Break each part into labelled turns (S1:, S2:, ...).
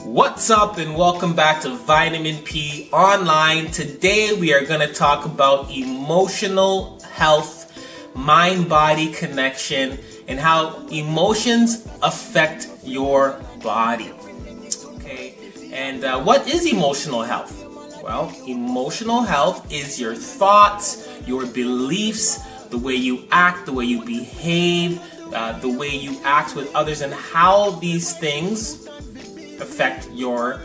S1: What's up and welcome back to Vitamin P Online. Today we are going to talk about emotional health, mind-body connection, and how emotions affect your body. Okay, and what is emotional health? Well, emotional health is your thoughts, your beliefs, the way you act, the way you behave, the way you act with others, and how these things affect your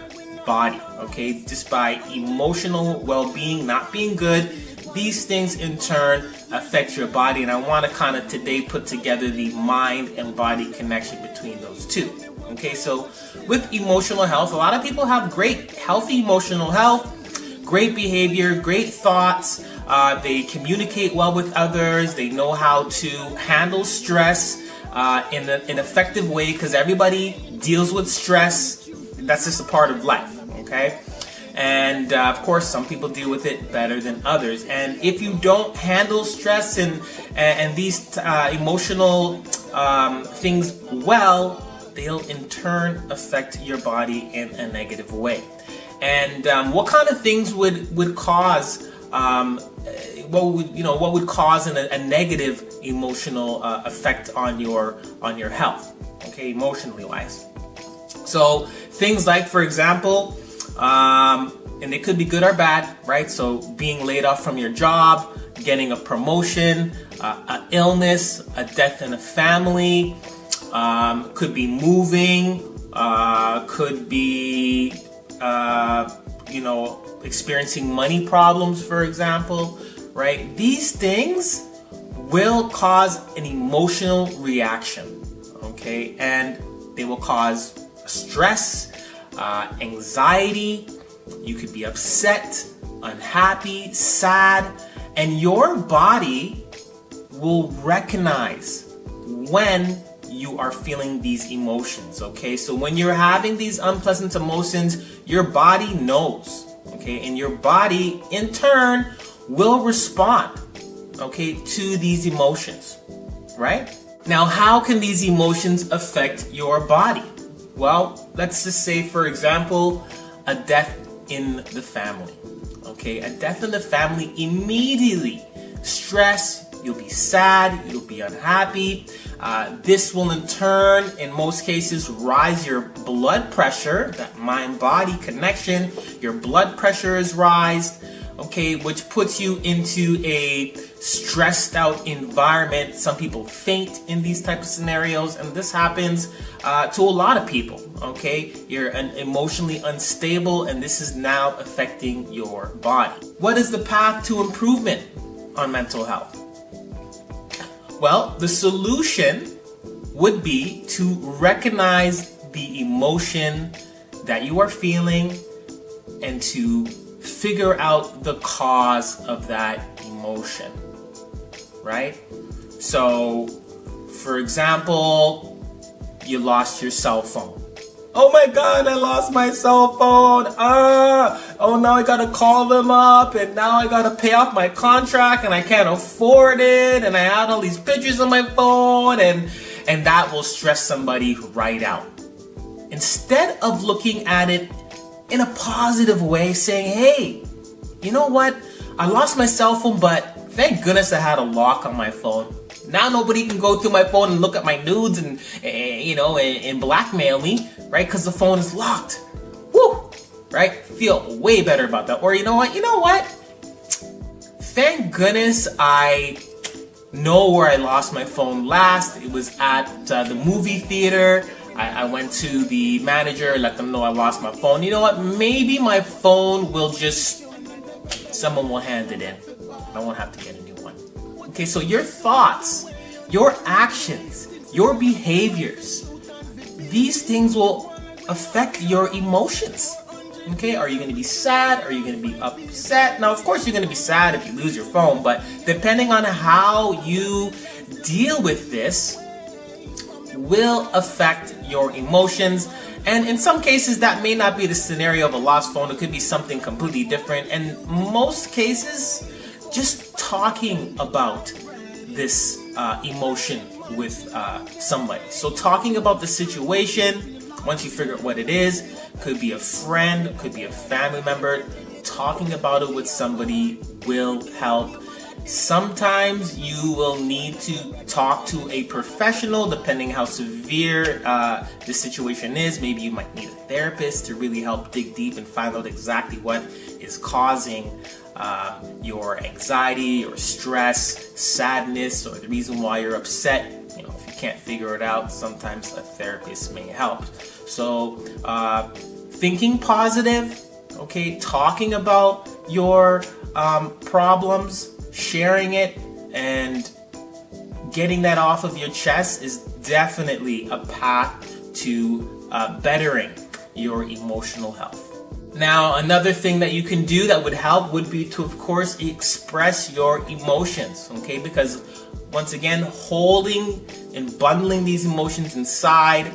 S1: body. Okay, just by emotional well-being not being good, these things in turn affect your body, and I want to kind of today put together the mind and body connection between those two. Okay, so with emotional health, a lot of people have great healthy emotional health, great behavior, great thoughts, they communicate well with others, they know how to handle stress in an effective way, because everybody deals with stress. That's just a part of life, okay? And of course, some people deal with it better than others. And if you don't handle stress and these emotional things well, they'll in turn affect your body in a negative way. And what kind of things would cause what would cause a negative emotional effect on your health? Okay, emotionally wise. So things like, for example, and it could be good or bad, right? So being laid off from your job, getting a promotion, an illness, a death in a family, could be moving, could be, experiencing money problems, for example, right? These things will cause an emotional reaction, okay? And they will cause stress, anxiety. You could be upset, unhappy, sad, and your body will recognize when you are feeling these emotions. Okay, so when you're having these unpleasant emotions, your body knows. Okay, and your body in turn will respond, okay, to these emotions, right? Now, how can these emotions affect your body? Well, let's just say, for example, a death in the family. Okay, a death in the family, immediately stress, you'll be sad, you'll be unhappy. This will in turn, in most cases, rise your blood pressure, that mind-body connection. Your blood pressure is raised, okay, which puts you into a stressed out environment. Some people faint in these type of scenarios, and this happens to a lot of people, okay? You're emotionally unstable, and this is now affecting your body. What is the path to improvement on mental health? Well, the solution would be to recognize the emotion that you are feeling and to figure out the cause of that emotion, right? So, for example, you lost your cell phone. Oh my God, I lost my cell phone. Oh, now I gotta call them up, and now I gotta pay off my contract, and I can't afford it, and I had all these pictures on my phone, and that will stress somebody right out. Instead of looking at it in a positive way, saying, hey, you know what? I lost my cell phone, but thank goodness I had a lock on my phone. Now nobody can go through my phone and look at my nudes and blackmail me, right? Because the phone is locked. Woo! Right? Feel way better about that. Or you know what? Thank goodness I know where I lost my phone last. It was at the movie theater. I went to the manager, let them know I lost my phone. You know what? Maybe my phone will someone will hand it in. I won't have to get a new one. Okay, so your thoughts, your actions, your behaviors, these things will affect your emotions. Okay, are you going to be sad? Are you going to be upset? Now, of course, you're going to be sad if you lose your phone, but depending on how you deal with this will affect your emotions. And in some cases, that may not be the scenario of a lost phone. It could be something completely different. And most cases, just talking about this emotion with somebody. So talking about the situation, Once you figure out what it is, could be a friend, could be a family member, talking about it with somebody will help. Sometimes you will need to talk to a professional depending how severe the situation is. Maybe you might need a therapist to really help dig deep and find out exactly what is causing your anxiety or stress, sadness, or the reason why you're upset. You know, if you can't figure it out, sometimes a therapist may help. So thinking positive, okay, talking about your problems, sharing it, and getting that off of your chest is definitely a path to bettering your emotional health. Now, another thing that you can do that would help would be to, of course, express your emotions, okay? Because once again, holding and bundling these emotions inside,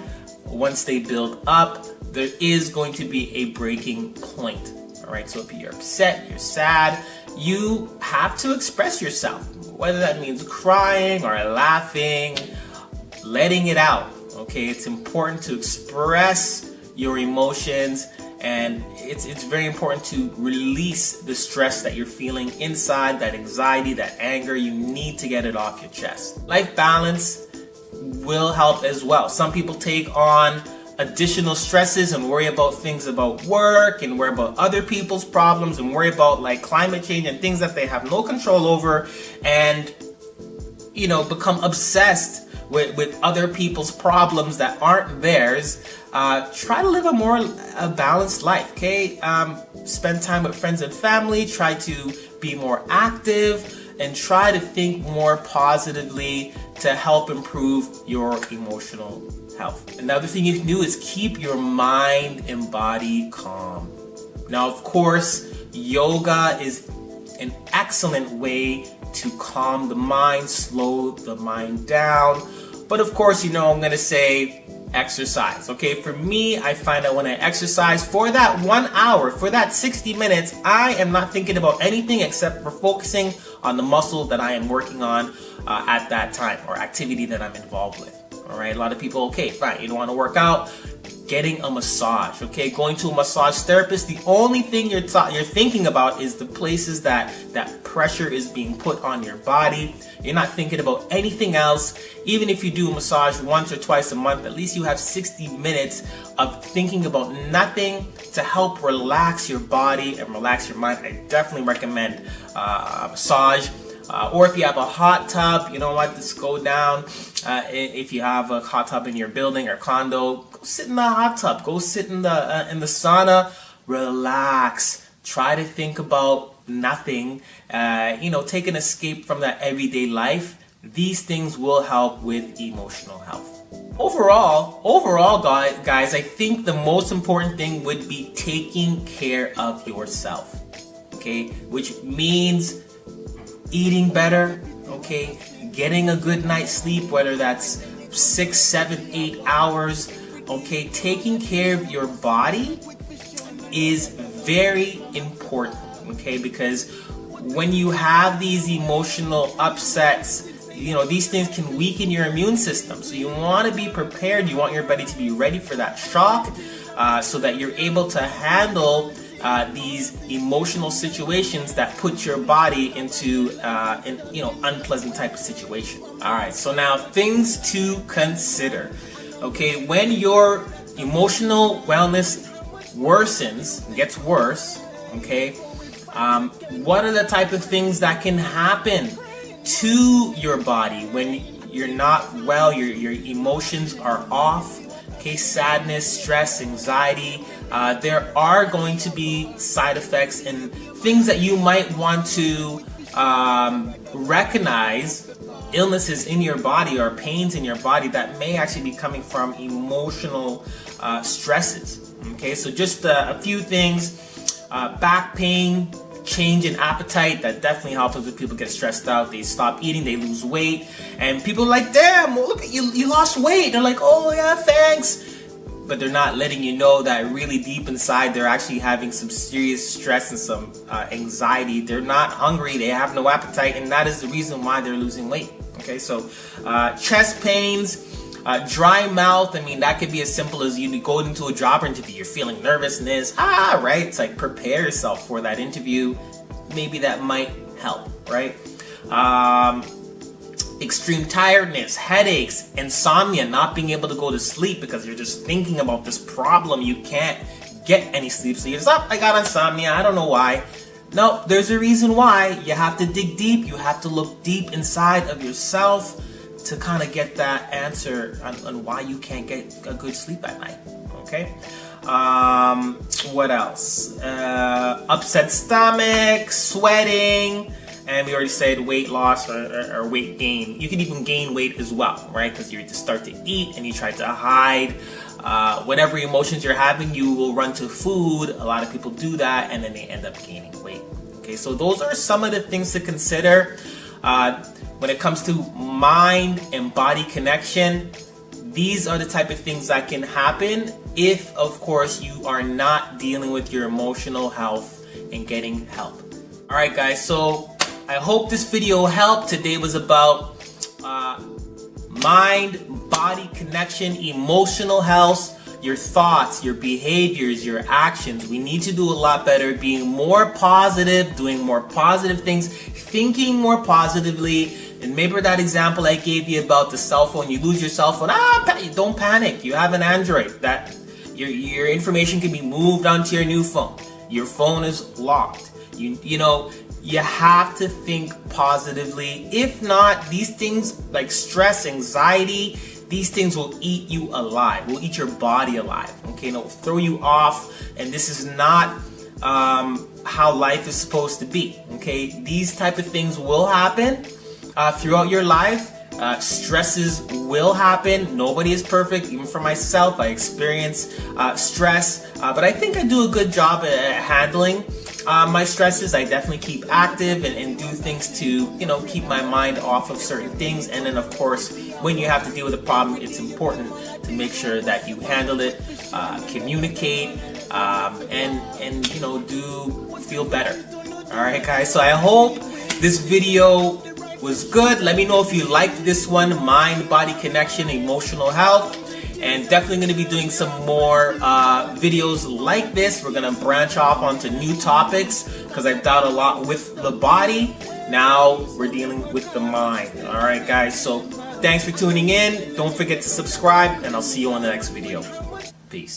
S1: once they build up, there is going to be a breaking point. All right, so if you're upset, you're sad, you have to express yourself, whether that means crying or laughing, letting it out. Okay, it's important to express your emotions, and it's very important to release the stress that you're feeling inside, that anxiety, that anger. You need to get it off your chest. Life balance will help as well. Some people take on additional stresses and worry about things about work and worry about other people's problems and worry about like climate change and things that they have no control over, and you know, become obsessed with other people's problems that aren't theirs. Try to live a balanced life, okay? Spend time with friends and family, try to be more active, and try to think more positively to help improve your emotional health. Another thing you can do is keep your mind and body calm. Now, of course, yoga is an excellent way to calm the mind, slow the mind down. But of course, you know, I'm going to say exercise. Okay, for me, I find that when I exercise for that 1 hour, for that 60 minutes, I am not thinking about anything except for focusing on the muscle that I am working on at that time, or activity that I'm involved with. All right, a lot of people, okay, fine, you don't want to work out, getting a massage, okay, going to a massage therapist. The only thing you're thinking about is the places that pressure is being put on your body. You're not thinking about anything else. Even if you do a massage once or twice a month, at least you have 60 minutes of thinking about nothing to help relax your body and relax your mind. I definitely recommend a massage. Or if you have a hot tub, you know what, just go down. If you have a hot tub in your building or condo, go sit in the hot tub. Go sit in the sauna. Relax. Try to think about nothing. You know, take an escape from that everyday life. These things will help with emotional health. Overall, guys, I think the most important thing would be taking care of yourself. Okay, which means eating better, okay, getting a good night's sleep, whether that's 6, 7, 8 hours, okay. Taking care of your body is very important, okay, because when you have these emotional upsets, you know, these things can weaken your immune system. So you want to be prepared. You want your body to be ready for that shock, so that you're able to handle these emotional situations that put your body into an unpleasant type of situation. All right, so now things to consider. Okay, when your emotional wellness worsens, gets worse, okay, what are the type of things that can happen to your body when you're not well, your emotions are off? Okay, sadness, stress, anxiety. There are going to be side effects and things that you might want to recognize, illnesses in your body or pains in your body that may actually be coming from emotional stresses. Okay, so just a few things. Back pain, change in appetite, that definitely helps when people get stressed out. They stop eating, they lose weight, and people are like, damn, look at you lost weight. They're like, oh yeah, thanks. But they're not letting you know that really deep inside they're actually having some serious stress and some anxiety. They're not hungry, they have no appetite, and that is the reason why they're losing weight. Okay, so chest pains, Dry mouth, I mean, that could be as simple as you go into a job interview, you're feeling nervousness, right? It's like prepare yourself for that interview. Maybe that might help, right? Extreme tiredness, headaches, insomnia, not being able to go to sleep because you're just thinking about this problem. You can't get any sleep. So you're just, I got insomnia, I don't know why. No, there's a reason why. You have to dig deep. You have to look deep inside of yourself to kind of get that answer on why you can't get a good sleep at night. Okay? What else? Upset stomach, sweating, and we already said weight loss or weight gain. You can even gain weight as well, right? Because you just start to eat and you try to hide whatever emotions you're having. You will run to food. A lot of people do that, and then they end up gaining weight. Okay, so those are some of the things to consider. When it comes to mind and body connection, these are the type of things that can happen if, of course, you are not dealing with your emotional health and getting help. Alright guys, so I hope this video helped. Today was about mind, body connection, emotional health, your thoughts, your behaviors, your actions. We need to do a lot better being more positive, doing more positive things, thinking more positively. And maybe that example I gave you about the cell phone, you lose your cell phone, don't panic. You have an Android. That your information can be moved onto your new phone. Your phone is locked. You have to think positively. If not, these things like stress, anxiety, these things will eat you alive, will eat your body alive, okay? And it will throw you off, and this is not how life is supposed to be, okay? These type of things will happen throughout your life. Stresses will happen. Nobody is perfect. Even for myself, I experience stress, but I think I do a good job at handling my stresses. I definitely keep active and do things to, keep my mind off of certain things. And then, of course, when you have to deal with a problem, it's important to make sure that you handle it, communicate, and do feel better. All right, guys. So I hope this video was good. Let me know if you liked this one, mind, body connection, emotional health. And definitely going to be doing some more videos like this. We're going to branch off onto new topics because I've dealt a lot with the body. Now we're dealing with the mind. All right, guys. So thanks for tuning in. Don't forget to subscribe, and I'll see you on the next video. Peace.